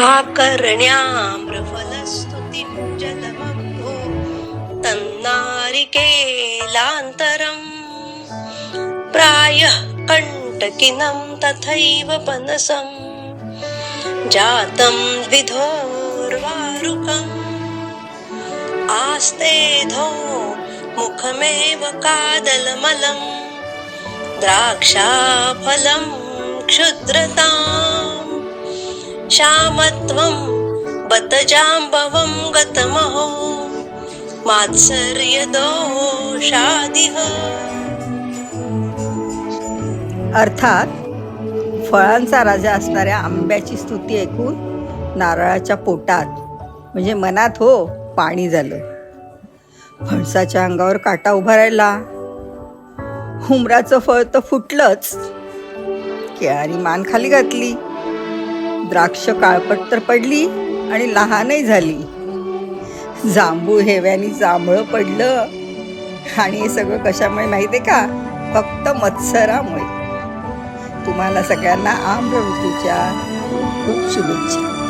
आकर्ण्याम्रफलस्तुतिं जलमब्धो तन्नारिकेलान्तरम् प्रायः कण्टकिनं तथैव पनसं जातं द्विधोर्वारुकम् आस्तेधो मुखमेव कादलमलं द्राक्षाफलं क्षुद्रताम् श्यामत्वं बत जाम्बवं गतमहो मात्सर्यदोषादिह. अर्थात फळांचा राजा असणाऱ्या आंब्याची स्तुती ऐकून नारळाच्या पोटात म्हणजे मनात पाणी झालं. फणसाच्या अंगावर काटा उभा राहिला. हुमराचं फळ तर फुटलंच. केळानी मान खाली घातली. द्राक्ष काळपट तर पडली आणि लहानही झाली. जांभूळ हेव्यानी जांभळं पडलं. आणि हे सगळं कशामुळे माहिती आहे का? फक्त मत्सरामुळे. तुम्हाला सगळ्यांना आम्र ऋतूच्या खूप शुभेच्छा.